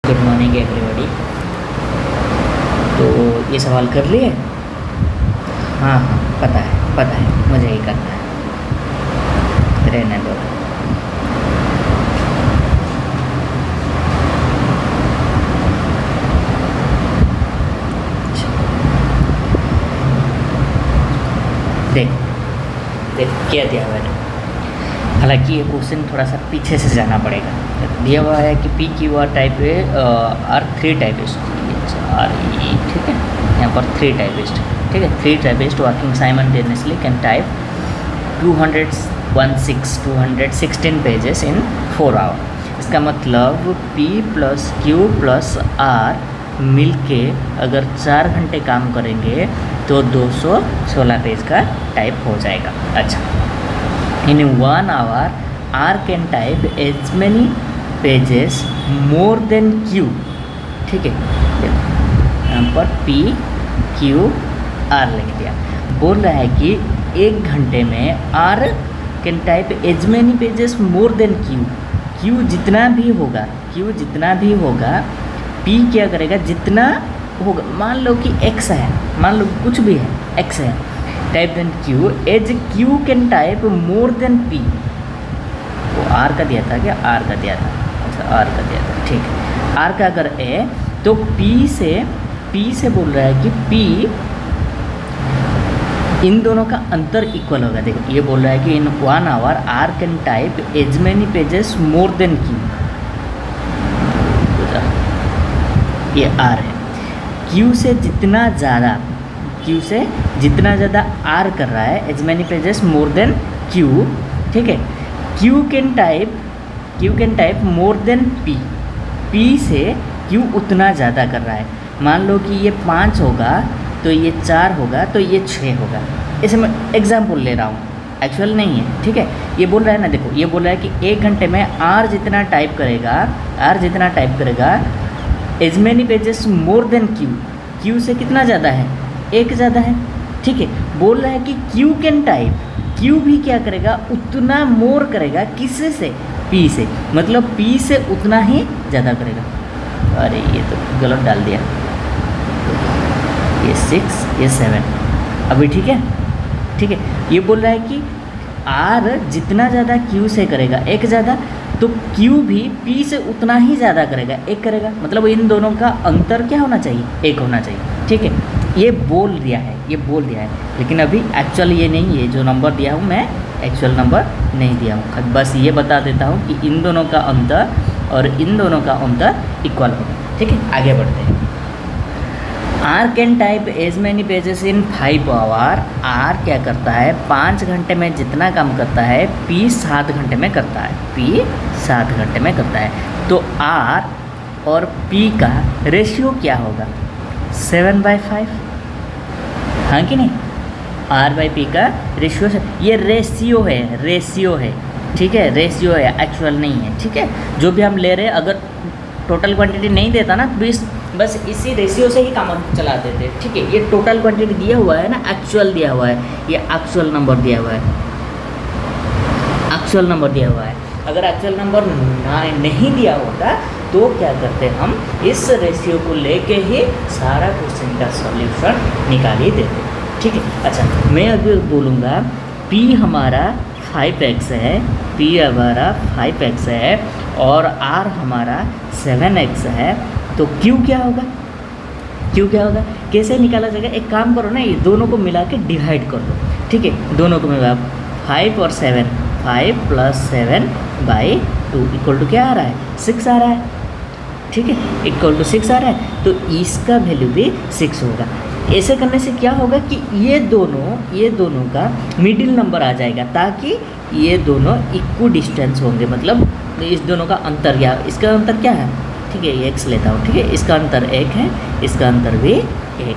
Good morning everybody. तो ये सवाल कर लिए? हाँ हाँ, पता है मुझे ही करना है, रहने दो। देख देख क्या दिया हुआ है। हालांकि ये क्वेश्चन थोड़ा सा पीछे से जाना पड़ेगा। दिया हुआ है कि P Q R type are three typist are ई, ठीक है। यहाँ पर थ्री टाइपिस्ट, ठीक है। Three typist working simultaneously can type 216 pages in 4 hour. इसका मतलब P plus Q plus R मिलके अगर 4 घंटे काम करेंगे तो 216 पेज का टाइप हो जाएगा। अच्छा, in 1 hour R can type as many pages more than Q, ठीक है। यहाँ पर P Q R लिख दिया। बोल रहा है कि 1 घंटे में R can type as many pages more than Q। Q जितना भी होगा P क्या करेगा, जितना होगा। मान लो कि X है, मान लो कुछ भी है, X है, type than Q as Q can type more than P। वो R का दिया था क्या? R का दिया था। अच्छा, R का दिया था, ठीक है। R का अगर है तो P से बोल रहा है कि P इन दोनों का अंतर इक्वल होगा। देखो ये बोल रहा है कि in 1 hour R can type as many pages more than Q। ये R है। Q से जितना ज़्यादा R कर रहा है as many pages more than Q, ठीक है। Q can type more than P से Q उतना ज़्यादा कर रहा है। मान लो कि ये 5 होगा तो ये 4 होगा तो ये 6 होगा। इसे मैं एग्जाम्पल ले रहा हूँ, एक्चुअल नहीं है, ठीक है। ये बोल रहा है ना, देखो ये बोल रहा है कि 1 घंटे में R जितना टाइप करेगा as many pages more than Q से कितना ज़्यादा है? 1 ज़्यादा है, ठीक है। बोल रहा है कि Q कैन टाइप, Q भी क्या करेगा, उतना मोर करेगा। किससे से? P से, मतलब P से उतना ही ज़्यादा करेगा। अरे ये तो गलत डाल दिया, ये 6 ये 7 अभी, ठीक है। ये बोल रहा है कि R जितना ज़्यादा Q से करेगा, 1 ज़्यादा, तो Q भी P से उतना ही ज़्यादा करेगा, 1 करेगा। मतलब इन दोनों का अंतर क्या होना चाहिए? 1 होना चाहिए, ठीक है। ये बोल दिया है, लेकिन अभी एक्चुअल ये नहीं है। जो नंबर दिया हूँ मैं एक्चुअल नंबर नहीं दिया हूँ, बस ये बता देता हूँ कि इन दोनों का अंतर और इन दोनों का अंतर इक्वल होगा, ठीक है। आगे बढ़ते हैं। R can type as many pages in 5 hour. R क्या करता है? 5 घंटे में जितना काम करता है P 7 घंटे में करता है। तो R और P का रेशियो क्या होगा? 7/5, हाँ कि नहीं? R/P का रेशियो, ये रेशियो है, ठीक है। रेशियो है, एक्चुअल नहीं है, ठीक है। जो भी हम ले रहे हैं, अगर टोटल क्वांटिटी नहीं देता ना, बस इसी रेशियो से ही काम चला देते, ठीक है। ये टोटल क्वांटिटी दिया हुआ है ना, एक्चुअल दिया हुआ है, ये एक्चुअल नंबर दिया हुआ है। अगर एक्चुअल नंबर नहीं दिया होता तो क्या करते हम, इस रेशियो को लेके ही सारा क्वेश्चन का सॉल्यूशन निकाल ही देते, ठीक है। अच्छा, मैं अभी बोलूँगा P हमारा 5x है, और R हमारा 7x है, तो Q क्या होगा? कैसे निकाला जाएगा? एक काम करो ना, ये दोनों को मिला के डिवाइड कर दो, ठीक है। दोनों को मिला 5 और 7, 5 + 7/2 इक्वल टू क्या आ रहा है? 6 आ रहा है, ठीक है। इक्वल टू 6 आ रहा है, तो इसका वैल्यू भी 6 होगा। ऐसे करने से क्या होगा कि ये दोनों का मिडिल नंबर आ जाएगा, ताकि ये दोनों इक्वल डिस्टेंस होंगे। मतलब इस दोनों का अंतर, या इसका अंतर क्या है, ठीक है, ये x लेता हूँ, ठीक है। इसका अंतर 1 है, इसका अंतर भी 1 है।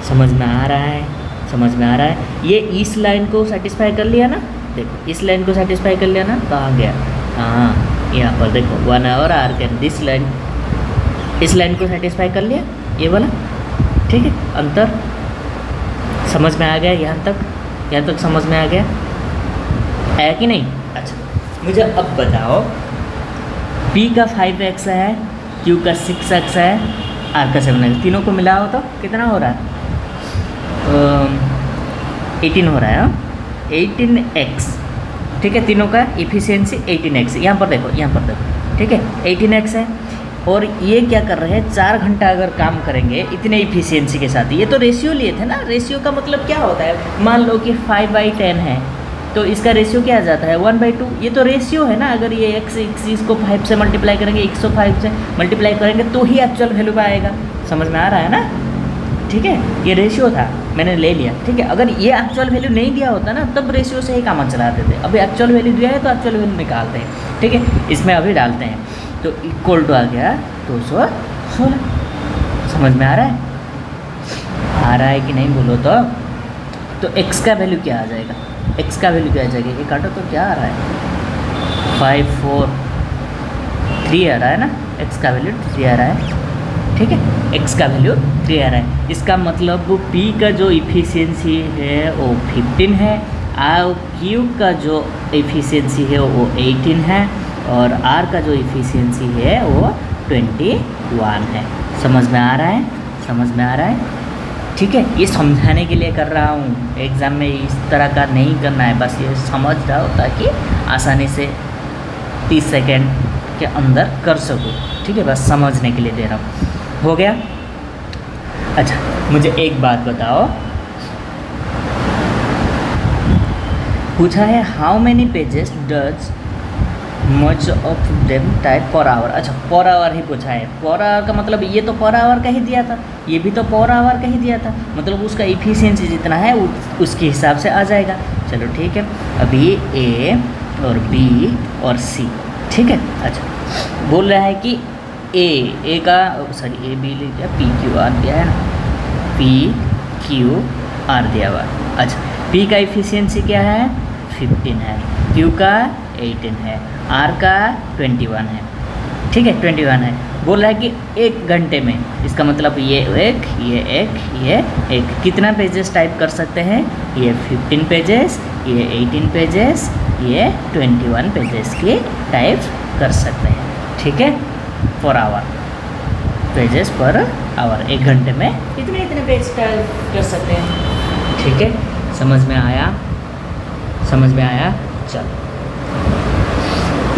समझ में आ रहा है। ये इस लाइन को सेटिस्फाई कर लिया ना, देखो इस लाइन को सेटिस्फाई कर लिया ना, कहाँ गया? हाँ, यहाँ पर देखो 1 आवर R कैन, इस लाइन को सेटिस्फाई कर लिया, ये वाला, ठीक है। अंतर समझ में आ गया? यहाँ तक समझ में आ गया कि नहीं? अच्छा, मुझे अब बताओ P का 5x है, Q का 6x है, R का 7x, तीनों को मिलाओ तो कितना हो रहा है? 18 हो रहा है। 18x, ठीक है, तीनों का इफिशियंसी 18x, यहाँ पर देखो, ठीक है, 18x है। और ये क्या कर रहे हैं, 4 घंटा अगर काम करेंगे इतने इफिशियंसी के साथ, ये तो रेशियो लिए थे ना। रेशियो का मतलब क्या होता है, मान लो कि 5/10 है तो इसका रेशियो क्या आ जाता है, 1/2। ये तो रेशियो है ना। अगर ये x इसको 5 से मल्टीप्लाई करेंगे, 105 से मल्टीप्लाई करेंगे तो ही एक्चुअल वैल्यू पे आएगा। समझ में आ रहा है ना? ठीक है, ये रेशियो था, मैंने ले लिया। ठीक है, अगर ये एक्चुअल वैल्यू नहीं दिया होता ना तब रेशियो से ही काम चलाते थे। अभी एक्चुअल वैल्यू दिया है तो एक्चुअल वैल्यू निकालते हैं। ठीक है, इसमें अभी डालते हैं तो इक्वल टू आ गया 216। समझ में आ रहा है? आ रहा है कि नहीं बोलो तो x का वैल्यू क्या आ जाएगा? x का वैल्यू क्या आ जाएगा? ये काटो तो क्या आ रहा है, 5 4 3 आ रहा है ना। x का वैल्यू 3 आ रहा है। ठीक है, x का वैल्यू 3 आ रहा है। इसका मतलब P का जो इफिशियंसी है वो 15 है, और Q का जो इफिशियंसी है वो 18 है, और R का जो इफिशियंसी है वो 21 है। समझ में आ रहा है? समझ में आ रहा है? ठीक है, ये समझाने के लिए कर रहा हूँ, एग्ज़ाम में इस तरह का नहीं करना है, बस ये समझ रहा हो ताकि आसानी से 30 सेकेंड के अंदर कर सकूँ। ठीक है, बस समझने के लिए दे रहा हूँ। हो गया? अच्छा, मुझे एक बात बताओ, पूछा है how many pages does much of them type per hour. अच्छा, पर आवर ही पूछा है। पर आवर का मतलब ये तो पर आवर का ही दिया था, ये भी तो पर आवर का ही दिया था, मतलब उसका इफिशियंसी जितना है उसके हिसाब से आ जाएगा। चलो ठीक है, अभी A और B और C, ठीक है। अच्छा, बोल रहा है कि A का सॉरी A B ले लिया, P Q R दिया है ना, P Q R दिया हुआ। अच्छा, P का इफिशियंसी क्या है, 15 है, Q का 18 है, R का 21 है। ठीक है, 21 है। बोल रहा है कि 1 घंटे में, इसका मतलब ये एक कितना पेजेस टाइप कर सकते हैं, ये 15 पेजेस, ये 18 पेजेस, ये 21 पेजेस की टाइप कर सकते हैं। ठीक है, per hour, pages per hour, 1 घंटे में इतने पेज टाइप कर सकते हैं। ठीक है, समझ में आया? समझ में आया? चलो,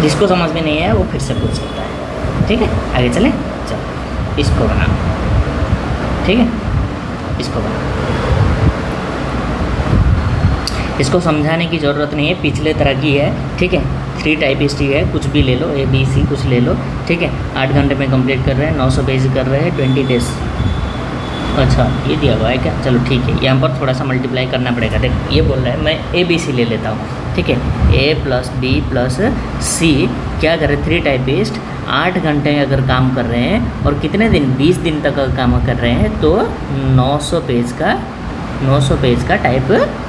जिसको समझ में नहीं है वो फिर से पूछ सकता है। ठीक है, आगे चले। चलो, इसको बना, ठीक है, इसको बना। इसको समझाने की ज़रूरत नहीं है, पिछले तरह की है। ठीक है, 3 टाइपिस्ट ही है, कुछ भी ले लो, A B C कुछ ले लो। ठीक है, 8 घंटे में कंप्लीट कर रहे हैं, 900 पेज कर रहे हैं, 20 डेज। अच्छा, ये दिया हुआ है क्या? चलो ठीक है, यहाँ पर थोड़ा सा मल्टीप्लाई करना पड़ेगा। देखो, ये बोल रहा है, मैं A B C ले लेता हूँ। ठीक है, A + B + C क्या करें, 3 टाइपिस्ट 8 घंटे अगर काम कर रहे हैं और कितने दिन, 20 दिन तक अगर काम कर रहे हैं तो 900 पेज का टाइप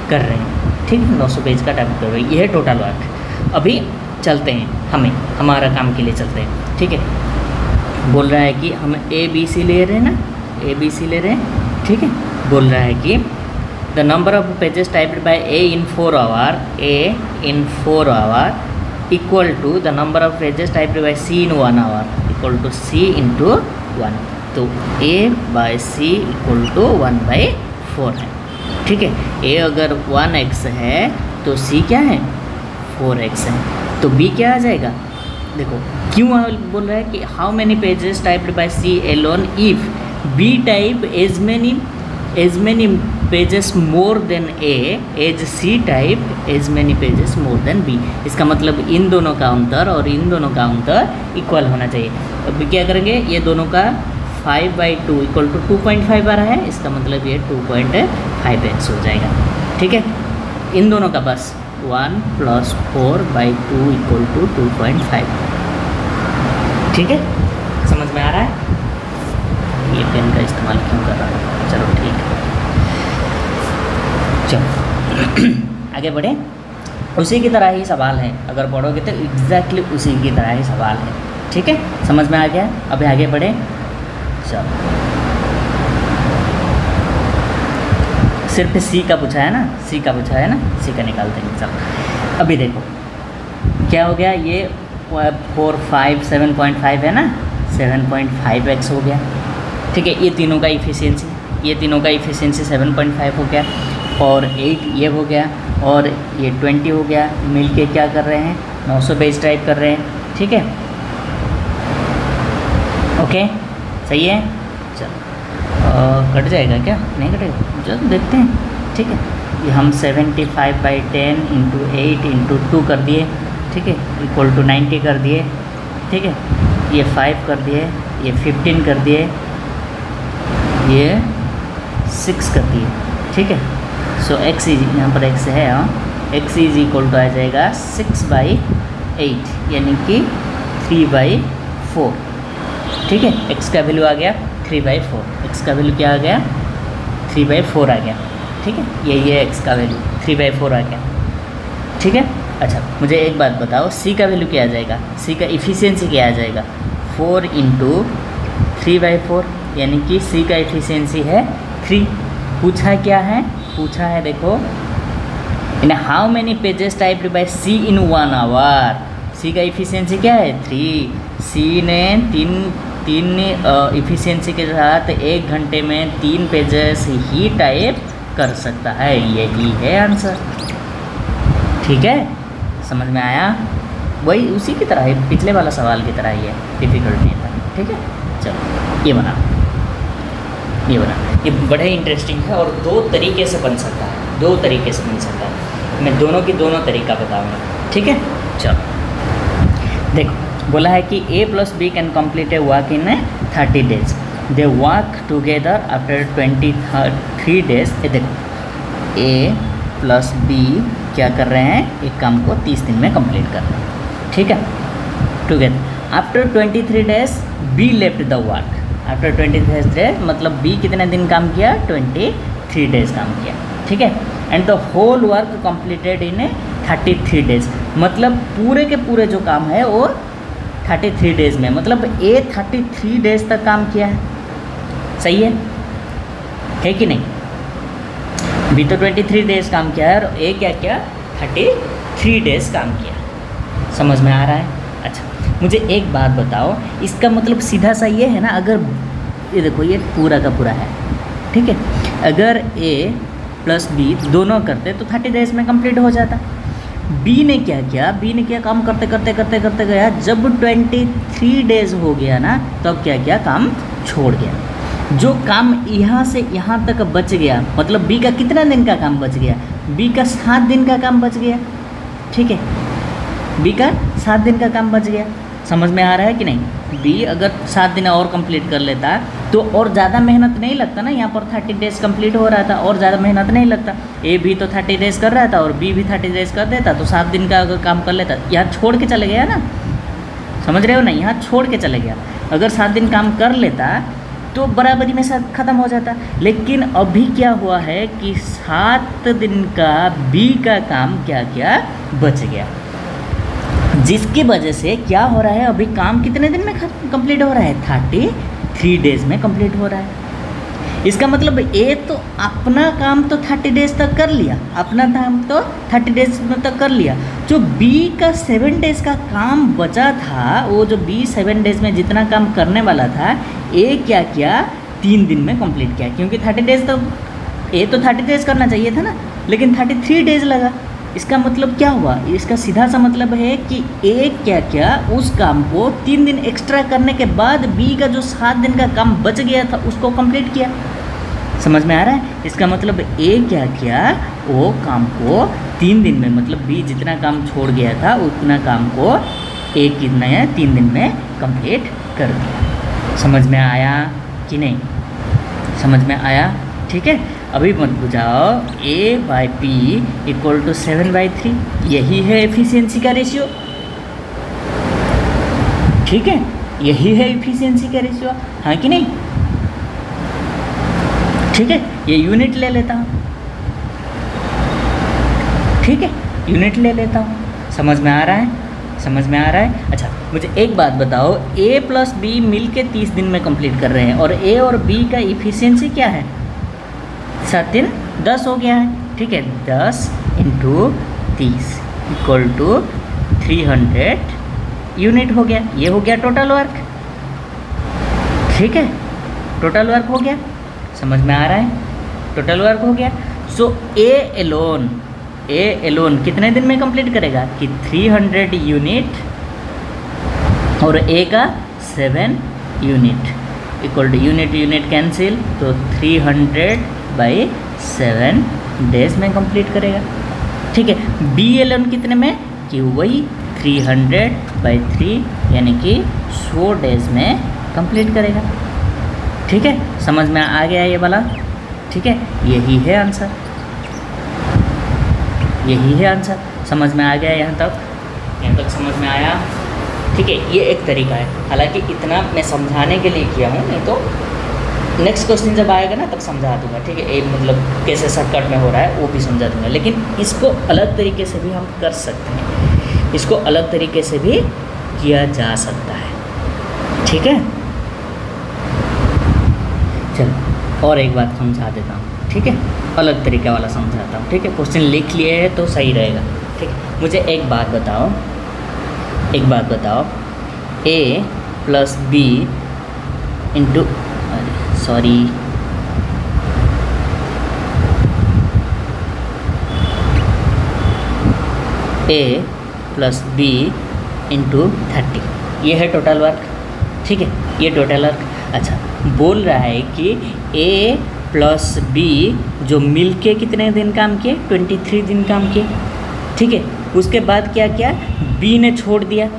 कर रहे हैं। ठीक है, 900 पेज का टाइप कर रहे हैं, ये है टोटल वर्क। अभी चलते हैं, हमारा काम के लिए चलते हैं। ठीक है, बोल रहा है कि हम A B C ले रहे हैं ना, A B C ले रहे हैं। ठीक है, बोल रहा है कि the number of pages typed by A in 4 hour equal to the number of pages typed by C in 1 hour equal to C × 1। तो A by C equal to 1/4 है। ठीक है, A अगर 1x है तो C क्या है, 4x है, तो B क्या आ जाएगा? देखो, क्यों बोल रहा है कि how many pages typed by C alone if B type as many pages more than A as C type as many pages more than B। इसका मतलब इन दोनों का अंतर और इन दोनों का अंतर इक्वल होना चाहिए। अब क्या करेंगे, ये दोनों का 5/2 इक्वल टू 2.5 आ रहा है, इसका मतलब ये 2.5x हो जाएगा। ठीक है, इन दोनों का बस 1 + 4/2 इक्वल टू 2.5। ठीक है, समझ में आ रहा है? ये पेन का इस्तेमाल क्यों कर रहा है? चलो ठीक है, चलो आगे बढ़े। उसी की तरह ही सवाल है, अगर पढ़ोगे तो एग्जैक्टली उसी की तरह ही सवाल है। ठीक है, समझ में आ गया? अभी आगे बढ़े। चलो, सिर्फ C का पूछा है ना, C का पूछा है ना, C का निकालते हैं। चलो, अभी देखो क्या हो गया, ये 4 5 7.5 है ना, 7.5x हो गया। ठीक है, ये तीनों का इफ़िशियंसी 7.5 हो गया, और 8 ये हो गया, और ये 20 हो गया। मिल के क्या कर रहे हैं, 900 पेज टाइप कर रहे हैं। ठीक है, ओके, सही है। चलो कट जाएगा क्या, नहीं कटेगा, चलो देखते हैं। ठीक है, ये हम 75/10 × 8 × 2 कर दिए। ठीक है, = 90 कर दिए। ठीक है, ये 5 कर दिए, ये 15 कर दिए, ये 6 कर दिए। ठीक है, सो x यहाँ पर x है, x = आ जाएगा 6/8 यानी कि 3/4। ठीक है, x का वैल्यू आ गया 3/4, x का वैल्यू क्या आ गया 3/4 आ गया। ठीक है, यही है x का वैल्यू 3/4 आ गया। ठीक है, अच्छा मुझे एक बात बताओ, c का वैल्यू क्या आ जाएगा, c का इफ़िशियंसी क्या आ जाएगा 4 × 3/4 यानी कि c का इफ़िशियंसी है 3। पूछा क्या है, पूछा है देखो, in how many pages typed by c in 1 hour. c का इफ़िशियंसी क्या है 3। c ने तीन इफ़िशियंसी के साथ 1 घंटे में 3 पेजेस ही टाइप कर सकता है। यही है आंसर। ठीक है, समझ में आया, वही उसी की तरह है, पिछले वाला सवाल की तरह ही है, डिफ़िकल्ट नहीं था। ठीक है, चलो ये बना, ये बड़े इंटरेस्टिंग है और 2 तरीके से बन सकता है, 2 तरीके से बन सकता है। मैं दोनों तरीका बताऊँगा। ठीक है, चलो देखो, बोला है कि a + b can complete A work in 30 days. They work together after 23 days. देखो a + b क्या कर रहे हैं, एक काम को 30 दिन में कंप्लीट कर रहे हैं। ठीक है, together after 23 days b left the work. After 23 days मतलब b कितने दिन काम किया, 23 डेज काम किया। ठीक है, and the whole work completed in 33 days, मतलब पूरे के पूरे जो काम है वो 33 डेज में, मतलब ए 33 डेज तक काम किया है। सही है कि नहीं, बी तो 23 डेज काम किया है और ए क्या किया 33 डेज काम किया। समझ में आ रहा है। अच्छा मुझे एक बात बताओ, इसका मतलब सीधा सा ये है ना, अगर ये देखो ये पूरा का पूरा है, ठीक है, अगर ए + बी दोनों करते तो 30 डेज में कंप्लीट हो जाता। बी ने क्या किया, बी ने क्या काम करते करते गया, जब 23 डेज हो गया ना तब क्या किया, काम छोड़ गया। जो काम यहाँ से यहाँ तक बच गया, मतलब बी का कितना दिन का काम बच गया, बी का 7 दिन का काम बच गया। ठीक है, बी का 7 दिन का काम बच गया। समझ में आ रहा है कि नहीं। बी अगर 7 दिन और कंप्लीट कर लेता तो और ज़्यादा मेहनत नहीं लगता ना, यहाँ पर 30 डेज कंप्लीट हो रहा था और ज़्यादा मेहनत नहीं लगता। ए भी तो 30 डेज कर रहा था और बी भी 30 डेज कर देता तो 7 दिन का अगर काम कर लेता, यहाँ छोड़ के चले गया ना, समझ रहे हो ना, यहाँ छोड़ के चले गया। अगर 7 दिन काम कर लेता तो बराबरी में साथ ख़त्म हो जाता। लेकिन अभी क्या हुआ है कि 7 दिन का बी का काम क्या क्या बच गया, जिसकी वजह से क्या हो रहा है, अभी काम कितने दिन में कंप्लीट हो रहा है, 33 डेज में कंप्लीट हो रहा है। इसका मतलब ए तो अपना काम तो 30 डेज तक कर लिया, अपना काम तो 30 डेज तक कर लिया। जो बी का 7 डेज का काम बचा था, वो जो बी 7 डेज में जितना काम करने वाला था, ए क्या किया 3 दिन में कंप्लीट किया, क्योंकि 30 डेज तो ए तो 30 डेज करना चाहिए था ना, लेकिन 33 डेज लगा। इसका मतलब क्या हुआ, इसका सीधा सा मतलब है कि ए क्या क्या उस काम को 3 दिन एक्स्ट्रा करने के बाद बी का जो 7 दिन का काम बच गया था उसको कंप्लीट किया। समझ में आ रहा है। इसका मतलब ए क्या किया, वो काम को 3 दिन में, मतलब बी जितना काम छोड़ गया था उतना काम को ए कितने 3 दिन में कंप्लीट कर दिया। समझ में आया कि नहीं, समझ में आया। ठीक है, अभी मत बुझाओ, A/P = 7/3, यही है एफिशिएंसी का रेशियो। ठीक है, यही है एफिशिएंसी का रेशियो, हाँ कि नहीं। ठीक है, ये यूनिट ले लेता हूँ, ठीक है, यूनिट ले लेता हूँ। समझ में आ रहा है, समझ में आ रहा है। अच्छा मुझे एक बात बताओ, A + B मिल के 30 दिन में कंप्लीट कर रहे हैं और A और B का इफिशियंसी क्या है, 7 दिन 10 हो गया है। ठीक है, 10 × 30 = 300 यूनिट हो गया। ये हो गया टोटल वर्क। ठीक है, टोटल वर्क हो गया, समझ में आ रहा है, टोटल वर्क हो गया। सो ए एलोन कितने दिन में कंप्लीट करेगा कि 300 यूनिट और ए का 7 unit equal to unit cancel, तो 300/7 डेज में कंप्लीट करेगा। ठीक है, बी एलोन कितने में कि वही 300/3 यानी कि 100 डेज में कंप्लीट करेगा। ठीक है, समझ में आ गया ये वाला। ठीक है, यही है आंसर, यही है आंसर। समझ में आ गया यहाँ तक समझ में आया। ठीक है, ये एक तरीका है, हालांकि इतना मैं समझाने के लिए किया हूँ, नहीं तो नेक्स्ट क्वेश्चन जब आएगा ना तब समझा दूंगा। ठीक है, ये मतलब कैसे शॉर्टकट में हो रहा है वो भी समझा दूंगा, लेकिन इसको अलग तरीके से भी हम कर सकते हैं, इसको अलग तरीके से भी किया जा सकता है। ठीक है, चलो और एक बात समझा देता हूँ। ठीक है, अलग तरीके वाला समझाता हूँ। ठीक है, क्वेश्चन लिख लिए है तो सही रहेगा। ठीक है, मुझे एक बात बताओ, a plus B into a plus B into 30, ये है टोटल वर्क। ठीक है, ये टोटल वर्क। अच्छा, बोल रहा है कि a प्लस बी जो मिल के कितने दिन काम किए, 23 दिन काम किए। ठीक है, उसके बाद क्या किया, बी ने छोड़ दिया,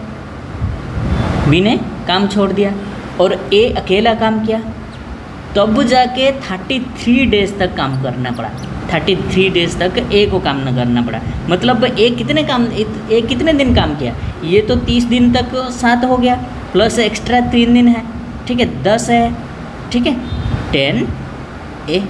बी ने काम छोड़ दिया और ए अकेला काम किया, तब जाके 33 डेज तक काम करना पड़ा। 33 डेज तक ए को काम न करना पड़ा, मतलब ए कितने दिन काम किया, ये तो 30 दिन तक 7 हो गया, प्लस एक्स्ट्रा 3 दिन है। ठीक है, 10 है। ठीक है, 10 ए।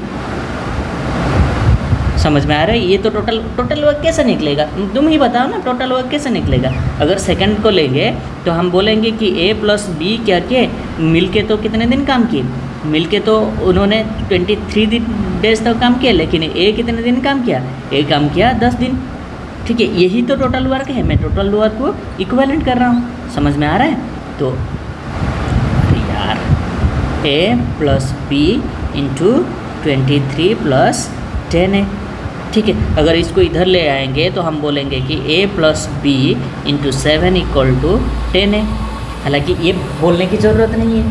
समझ में आ रहा है, ये तो टोटल वर्क कैसे निकलेगा, तुम ही बताओ ना, टोटल वर्क कैसे निकलेगा। अगर सेकंड को लेंगे तो हम बोलेंगे कि ए प्लस बी क्या किए, मिलके तो कितने दिन काम किए, मिलके तो उन्होंने 23 डेज तक काम किया, लेकिन ए कितने दिन काम किया, ए काम किया 10 दिन। ठीक है, यही तो टोटल वर्क है, मैं टोटल वर्क को इक्विवेलेंट कर रहा हूँ। समझ में आ रहा है, तो यार ए प्लस बी इंटू 23 प्लस 10 है। ठीक है, अगर इसको इधर ले आएंगे तो हम बोलेंगे कि a plus B into 7 equal to 10 है। हालांकि ये बोलने की ज़रूरत नहीं है,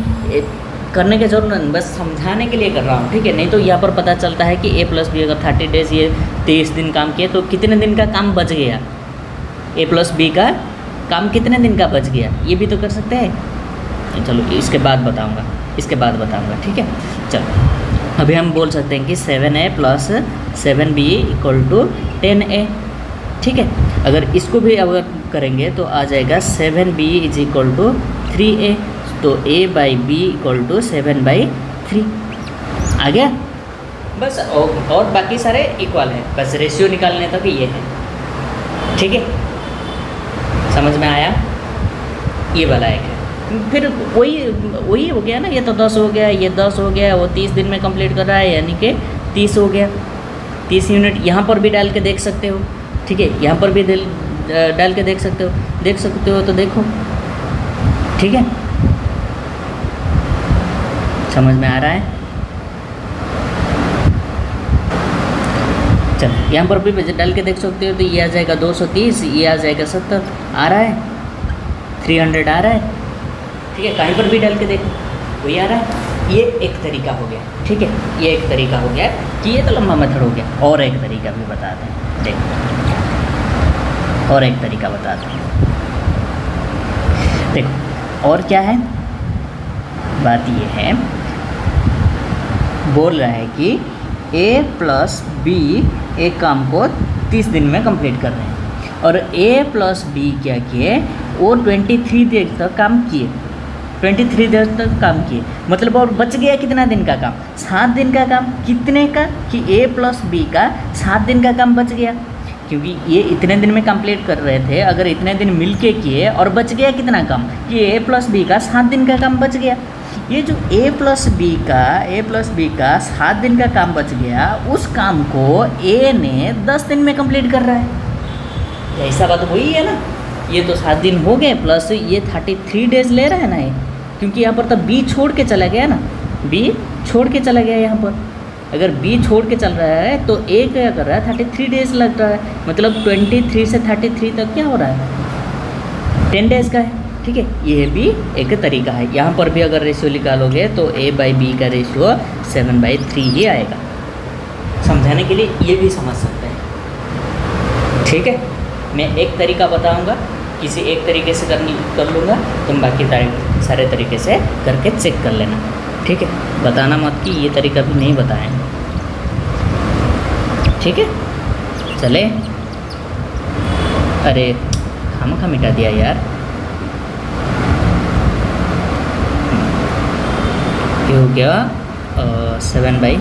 करने की ज़रूरत नहीं, बस समझाने के लिए कर रहा हूँ। ठीक है, नहीं तो यहाँ पर पता चलता है कि a प्लस बी अगर 30 डेज ये 23 दिन काम किए तो कितने दिन का काम बच गया, a प्लस बी का काम कितने दिन का बच गया, ये भी तो कर सकते हैं। चलो इसके बाद बताऊँगा। ठीक है, चलो अभी हम बोल सकते हैं कि 7a plus 7b equal to 10a। ठीक है, अगर इसको भी अगर करेंगे तो आ जाएगा 7b is equal to 3a, तो a/b इक्वल टू 7/3 आ गया। बस और बाकी सारे इक्वल है, बस रेशियो निकालने तक ये है। ठीक है, समझ में आया, ये वाला एक है। फिर वही हो गया ना, ये तो 10 हो गया, ये 10 हो गया, वो 30 दिन में कंप्लीट कर रहा है यानी कि 30 हो गया। 30 यूनिट यहाँ पर भी डाल के देख सकते हो। ठीक है, यहाँ पर भी डाल के देख सकते हो तो देखो। ठीक है, समझ में आ रहा है। चलो यहाँ पर भी डाल के देख सकते हो, तो ये आ जाएगा 230, ये आ जाएगा 70, आ रहा है 300 आ रहा है। ठीक है, कहीं पर भी डाल के देखो वही आ रहा है। ये एक तरीका हो गया। ठीक है, ये एक तरीका हो गया कि ये तो लंबा मेथड हो गया। और एक तरीका भी बताते हैं, देखो और एक तरीका बताते हैं। देखो और क्या है, बात ये है, बोल रहा है कि a प्लस बी एक काम को 30 दिन में कंप्लीट कर रहे हैं और a प्लस बी क्या किए, वो 23 दिन तक काम किए, 23 दिन तक काम किए, मतलब और बच गया कितना दिन का काम, 7 दिन का काम। कितने का कि a प्लस बी का 7 दिन का काम बच गया, क्योंकि ये इतने दिन में कंप्लीट कर रहे थे, अगर इतने दिन मिलके किए और बच गया कितना काम कि a प्लस बी का 7 दिन का काम बच गया। ये जो a प्लस बी का 7 दिन का काम बच गया, उस काम को a ने 10 दिन में कंप्लीट कर रहा है। ऐसा बात वही है ना, ये तो 7 दिन हो गए प्लस ये 33 डेज ले रहा है ना, ये क्योंकि यहाँ पर तो बी छोड़ के चला गया ना, बी छोड़ के चला गया यहाँ पर। अगर बी छोड़ के चल रहा है तो ए क्या कर रहा है, 33 डेज लग रहा है, मतलब 23 से 33 तक क्या हो रहा है, 10 डेज का है। ठीक है, ये भी एक तरीका है। यहाँ पर भी अगर रेशियो निकालोगे तो A/B का रेशियो 7/3 ही आएगा। समझाने के लिए ये भी समझ सकते हैं। ठीक है, मैं एक तरीका बताऊंगा, किसी एक तरीके से कर लूँगा, तुम बाकी सारे तरीके से करके चेक कर लेना। ठीक है, बताना मत कि ये तरीका भी नहीं बताएं। ठीक है, चले। अरे खामखा मिटा दिया यार। ये हो गया 7/3।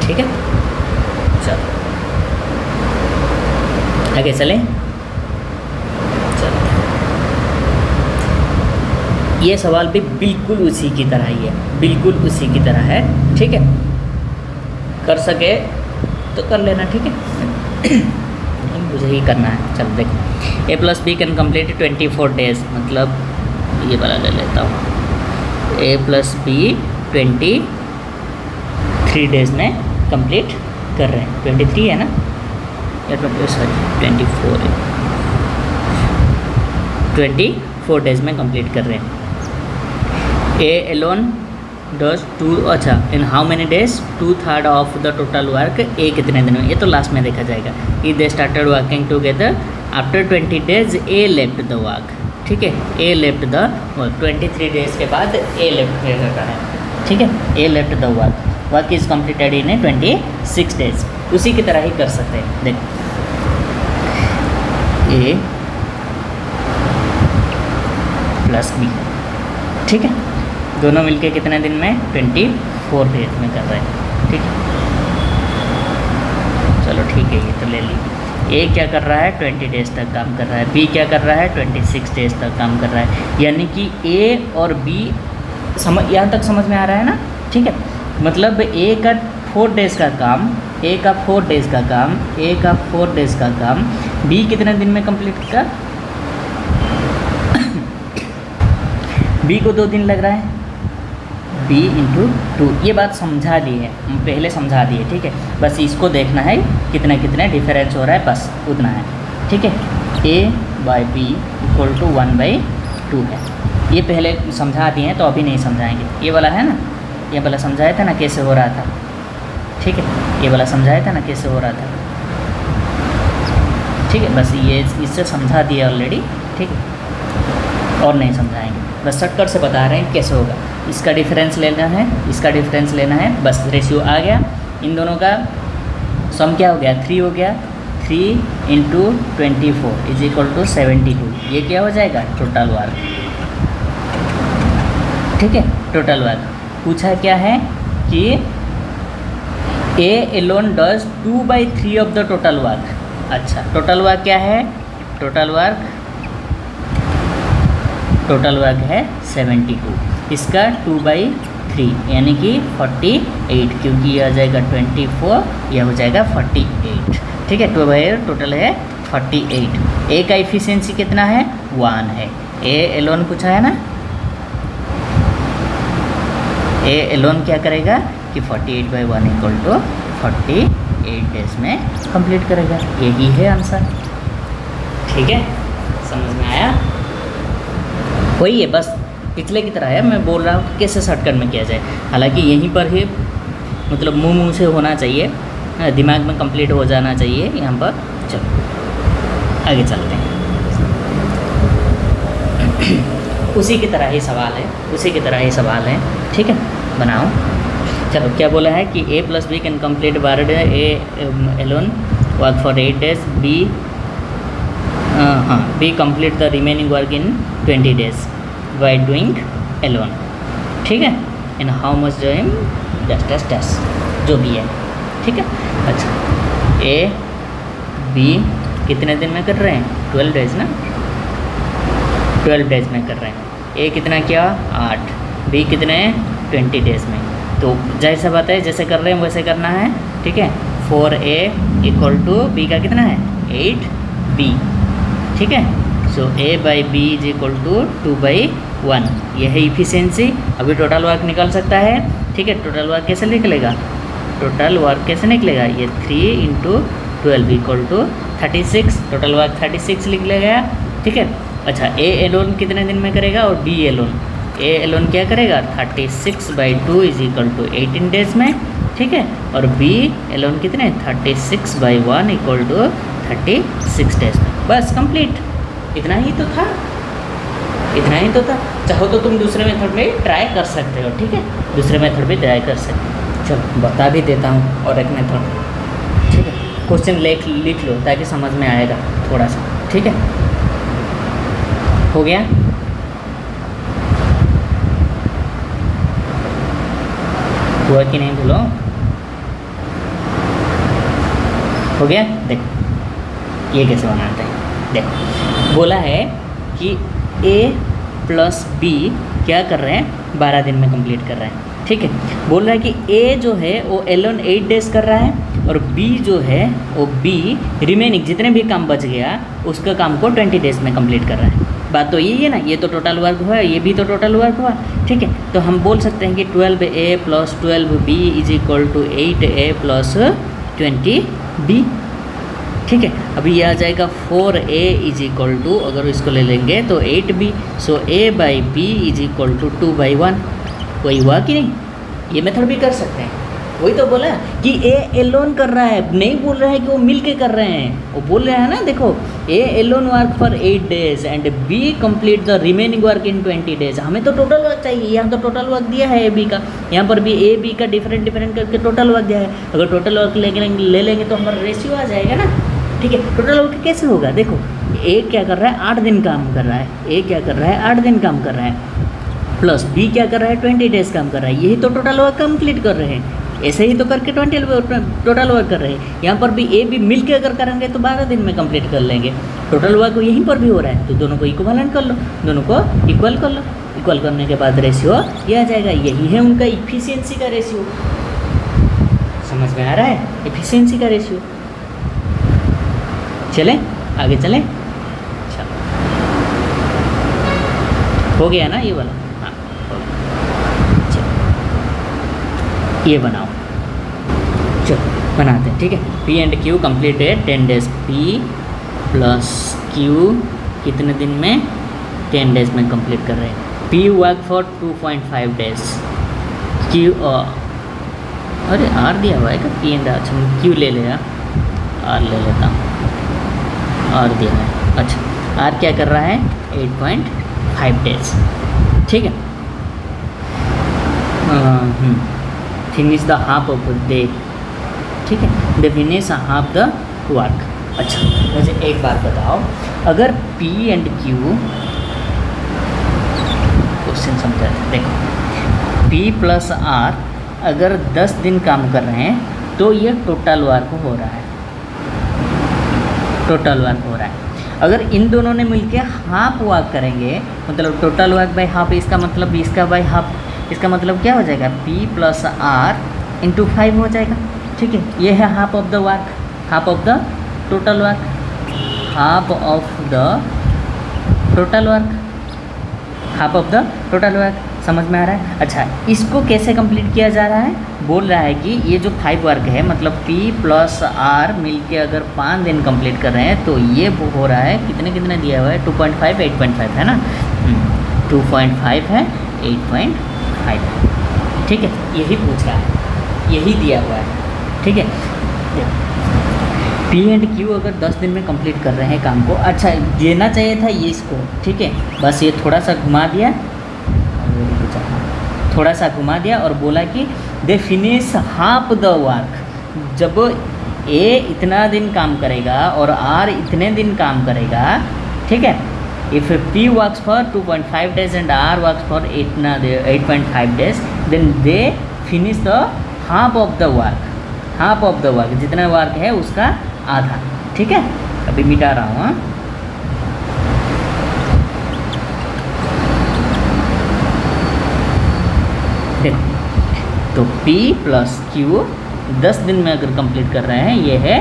ठीक है, चलो आगे चलें। चलो, ये सवाल भी बिल्कुल उसी की तरह ही है, बिल्कुल उसी की तरह है। ठीक है, कर सके तो कर लेना। ठीक है, मुझे ही करना है। चलो देखो, A+B कैन कम्प्लीट 24 डेज, मतलब ये वाला ले लेता हूँ। A+B 23 डेज में कंप्लीट कर रहे हैं। 23 है ना, या सॉरी 24 है। 24 डेज में कंप्लीट कर रहे हैं। A alone does 2, अच्छा, in how many days, 2/3 of the total work. A कितने दिन में, ये तो लास्ट में देखा जाएगा। ई they started working together after 20 days A left the work. ठीक है, A left the work, 23 days के बाद ए लेफ्ट करता है। ठीक है, A left the work is completed in 26 days. उसी की तरह ही कर सकते हैं। देखो, A + B, ठीक है, दोनों मिलके कितने दिन में, 24 डेज में कर रहे हैं। ठीक है, चलो ठीक है, ये तो ले ली। ए क्या कर रहा है, 20 डेज तक काम कर रहा है। बी क्या कर रहा है, 26 डेज तक काम कर रहा है। यानी कि ए और बी यहाँ तक समझ में आ रहा है ना। ठीक है, मतलब ए का 4 डेज का काम, ए का 4 डेज का काम, ए का 4 डेज का काम, बी कितने दिन में कंप्लीट कर, बी को 2 दिन लग रहा है। B × 2, ये बात समझा दी है, पहले समझा दी है। ठीक है, बस इसको देखना है कितने कितने डिफरेंस हो रहा है, बस उतना है। ठीक है, A/B = 1/2 है। ये पहले समझा दिए हैं तो अभी नहीं समझाएंगे। ये वाला है ना, ये वाला समझाया था ना कैसे हो रहा था। ठीक है, ये वाला समझाया था ना कैसे हो रहा था। ठीक है, बस ये इससे समझा दिया ऑलरेडी। ठीक है, और नहीं समझाएंगे, बस शॉर्टकट से बता रहे हैं कैसे होगा। इसका डिफरेंस लेना है, इसका डिफरेंस लेना है, बस रेशियो आ गया। इन दोनों का सम क्या हो गया, 3 हो गया। 3 × 24 = 72। ये क्या हो जाएगा, टोटल वर्क। ठीक है, टोटल वर्क पूछा क्या है कि A alone does 2/3 of the total work. अच्छा, टोटल वर्क क्या है, टोटल वर्क है 72, इसका 2/3 यानी कि 48, क्योंकि यह आ जाएगा 24, यह हो जाएगा 48। ठीक है, 2/8 टोटल है 48। ए का इफिशियंसी कितना है, 1 है। ए एलोन पूछा है ना, ए एलोन क्या करेगा कि 48/1 = 48 डेज में कंप्लीट करेगा। यही है आंसर। ठीक है, समझ में आया। वही है, बस पिछले की तरह है। मैं बोल रहा हूँ कि कैसे शॉर्टकट में किया जाए, हालांकि यहीं पर ही मतलब मुंह से होना चाहिए, दिमाग में कंप्लीट हो जाना चाहिए यहाँ पर। चलो आगे चलते हैं। उसी की तरह ही सवाल है, उसी की तरह ही सवाल है। ठीक है, बनाओ। चलो, क्या बोला है कि A+B can complete word, A alone work for 8 days, B complete the remaining work in 20 days by doing alone. ठीक है, in how much doing dash जो भी है। ठीक है, अच्छा, ए बी कितने दिन में कर रहे हैं, 12 डेज ना, 12 डेज में कर रहे हैं। ए कितना किया, 8, बी कितने, 20 डेज में। तो जैसा बात है, जैसे कर रहे हैं वैसे करना है। ठीक है, 4A = बी का कितना है, 8B। ठीक है, सो A/B इज इक्वल टू 2/1, ये है इफिशियंसी। अभी टोटल वर्क निकल सकता है, ठीक है। टोटल वर्क कैसे निकलेगा, टोटल वर्क कैसे निकलेगा, ये 3 × 12 इक्वल टू 36, टोटल वर्क 36 लिख लिया, ठीक है। अच्छा, A एलोन कितने दिन में करेगा और B एलोन, A एलोन क्या करेगा 36/2 इज इक्वल टू 18 डेज में, ठीक है। और B एलोन कितने 36/1 इक्वल टू 36 डेज में। बस कंप्लीट, इतना ही तो था, इतना ही तो था। चाहो तो तुम दूसरे मेथड में ट्राई कर सकते हो, ठीक है, दूसरे मेथड भी ट्राई कर सकते हो। चलो बता भी देता हूँ और एक मेथड, ठीक है। क्वेश्चन लिख लो ताकि समझ में आएगा थोड़ा सा, ठीक है। हो गया, हुआ कि नहीं बोलो, हो गया। देखो ये कैसे बनाते हैं, देखो बोला है कि A + B क्या कर रहे हैं 12 दिन में कंप्लीट कर रहे हैं, ठीक है। बोल रहा है कि A जो है वो एलोन 8 डेज कर रहा है और B जो है वो B रिमेनिंग जितने भी काम बच गया उसका काम को 20 डेज में कंप्लीट कर रहा है। बात तो यही है ना, ये तो टोटल वर्क हुआ, ये भी तो टोटल वर्क हुआ, ठीक है। तो हम बोल सकते हैं कि 12A + 12B is equal to 8A + 20B, ठीक है। अभी ये आ जाएगा 4A इज इक्वल टू, अगर इसको ले लेंगे तो 8B, so A/B is equal to 2/1। वही हुआ कि नहीं, ये मेथड भी कर सकते हैं। वही तो बोला कि A एलोन कर रहा है, नहीं बोल रहा है कि वो मिल के कर रहे हैं, वो बोल रहे हैं ना, देखो A alone work for 8 days and B complete the remaining work in 20 days. हमें तो टोटल वर्क चाहिए, यहाँ तो टोटल वर्क दिया है AB का, यहाँ पर भी AB का डिफरेंट करके टोटल वर्क दिया है। अगर टोटल वर्क ले लेंगे तो हमारा रेशियो आ जाएगा ना, ठीक है। टोटल वर्क कैसे होगा, देखो A क्या कर रहा है 8 दिन काम कर रहा है, A क्या कर रहा है 8 दिन काम कर रहा है, प्लस B क्या कर रहा है 20 डेज काम कर रहा है, यही तो टोटल वर्क कंप्लीट कर रहे हैं। ऐसे ही तो करके 20 टोटल वर्क कर रहे हैं। यहाँ पर भी A भी मिल के अगर करेंगे तो 12 दिन में कंप्लीट कर लेंगे। टोटल वर्क यहीं पर भी हो रहा है, तो दोनों को इक्वलेंट कर लो, दोनों को इक्वल कर लो। इक्वल करने के बाद रेशियो ये आ जाएगा, यही है उनका इफिशियंसी का रेशियो। समझ में आ रहा है, इफिशियंसी का रेशियो। चलें आगे चलें, अच्छा हो गया ना ये वाला, हाँ हो गया। चलो ये बनाओ, चलो बनाते हैं, ठीक है। P and Q completed 10 days, P + Q कितने दिन में 10 डेज में कंप्लीट कर रहे हैं। P work for 2.5 days, Q अरे R दिया हुआ है क्या, P एंड अच्छा Q ले लेगा, R ले लेता हूँ, R दिया है, अच्छा R क्या कर रहा है 8.5 डेज, ठीक है। Finish the half of the day, ठीक है, they finish half the work. अच्छा मुझे एक बात बताओ, अगर P एंड Q क्वेश्चन समझा, देखो P + R अगर 10 दिन काम कर रहे हैं तो ये टोटल वर्क हो रहा है, टोटल वर्क हो रहा है। अगर इन दोनों ने मिलके हाफ वर्क करेंगे, मतलब टोटल वर्क बाय हाफ, इसका मतलब इसका बाय हाफ, इसका मतलब क्या हो जाएगा P + R × 5 हो जाएगा, ठीक है। ये है half of the work, half of the total work, half of the total work, half of the total work. समझ में आ रहा है। अच्छा इसको कैसे कंप्लीट किया जा रहा है, बोल रहा है कि ये जो 5 वर्क है, मतलब P + R मिलके अगर 5 दिन कंप्लीट कर रहे हैं तो ये हो रहा है कितने दिया हुआ है 2.5 8.5 है ना, 2.5 है 8.5 है, ठीक है। यही पूछ रहा है, यही दिया हुआ है, ठीक है। P एंड Q अगर 10 दिन में कंप्लीट कर रहे हैं काम को, अच्छा देना चाहिए था ये इसको, ठीक है। बस ये थोड़ा सा घुमा दिया, थोड़ा सा घुमा दिया और बोला कि they finish half the work. जब A इतना दिन काम करेगा और R इतने दिन काम करेगा, ठीक है। If P works for 2.5 days and R works for 8.5 days, then they finish the half of the work, half of the work जितना वर्क है उसका आधा, ठीक है। अभी मिटा रहा हूँ, तो P + Q 10 दिन में अगर कंप्लीट कर रहे हैं, ये है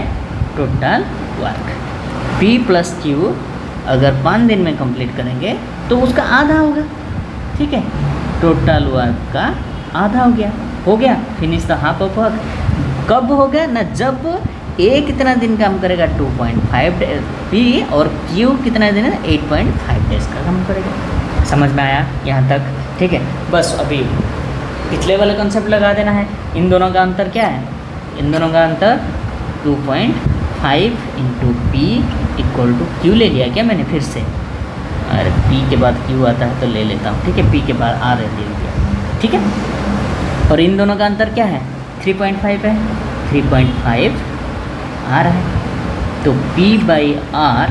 टोटल वर्क। P + Q अगर 5 दिन में कंप्लीट करेंगे तो उसका आधा होगा, ठीक है। टोटल वर्क का आधा हो गया finish the half of work. कब हो गया ना, जब ए कितना दिन काम करेगा 2.5 पी और क्यू कितना दिन है 8.5 डेज का काम करेगा। समझ में आया यहाँ तक, ठीक है। बस अभी पिछले वाला कंसेप्ट लगा देना है। इन दोनों का अंतर क्या है, इन दोनों का अंतर 2.5 into P equal to Q ले लिया क्या मैंने फिर से, अरे पी के बाद क्यू आता है तो ले लेता हूँ, ठीक है। पी के बाद आर ले लिया, ठीक है। और इन दोनों का अंतर क्या है 3.5 है, 3.5 आर है, तो P by R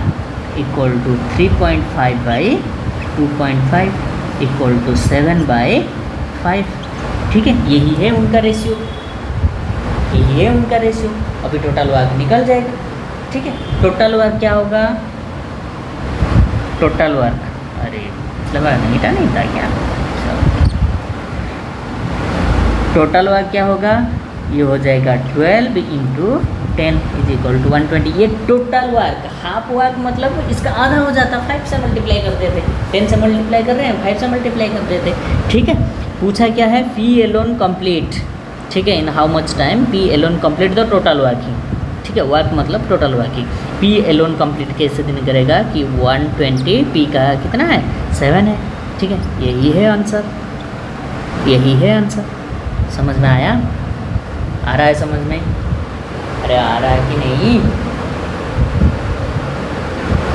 equal to 3.5 by 2.5 equal to 7/5, ठीक है। यही है उनका रेशियो, यही है उनका रेशियो। अभी टोटल वर्क निकल जाएगा, ठीक है। टोटल वर्क क्या होगा, टोटल वर्क, अरे मतलब नहीं था क्या, टोटल वर्क क्या होगा, ये हो जाएगा 12 इंटू 10 इज इक्वल टू 120। ये टोटल वर्क, हाफ वर्क मतलब इसका आधा हो जाता, 5 से मल्टीप्लाई कर देते, 10 से मल्टीप्लाई कर रहे हैं 5 से मल्टीप्लाई कर देते, ठीक है। पूछा क्या है, पी एलोन कंप्लीट, ठीक है, in how much time P alone complete the total working, ठीक है। वर्क मतलब total working, P alone complete कैसे दिन करेगा कि 120 पी का कितना है 7 है, ठीक है। यही है आंसर, यही है आंसर। समझ में आया, आ रहा है समझ में, अरे आ रहा है कि नहीं।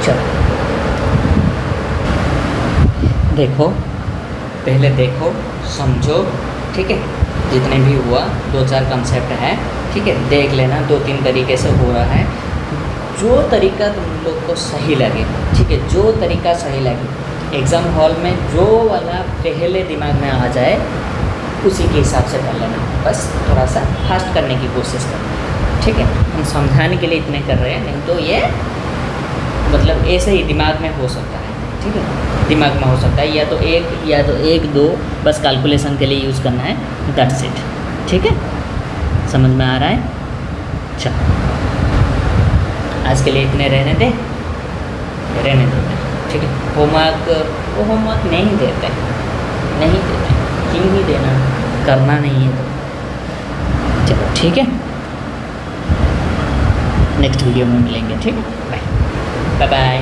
चलो देखो, पहले देखो समझो, ठीक है। जितने भी हुआ 2-4 कंसेप्ट है, ठीक है, देख लेना 2-3 तरीके से हो रहा है। जो तरीका तुम लोग को सही लगे, ठीक है, जो तरीका सही लगे, एग्ज़ाम हॉल में जो वाला पहले दिमाग में आ जाए उसी के हिसाब से कर लेना। बस थोड़ा सा फास्ट करने की कोशिश करना, ठीक है। हम समझाने के लिए इतने कर रहे हैं, नहीं तो ये मतलब ऐसे ही दिमाग में हो सकता है, ठीक है, दिमाग में हो सकता है। या तो एक दो बस कैलकुलेशन के लिए यूज़ करना है, दैट्स इट, ठीक है। समझ में आ रहा है, चलो आज के लिए इतने रहने दो, ठीक है। होमवर्क नहीं देते, क्यों ही देना, करना नहीं है तो चलो ठीक है। नेक्स्ट वीडियो में मिलेंगे, ठीक है, बाय बाय।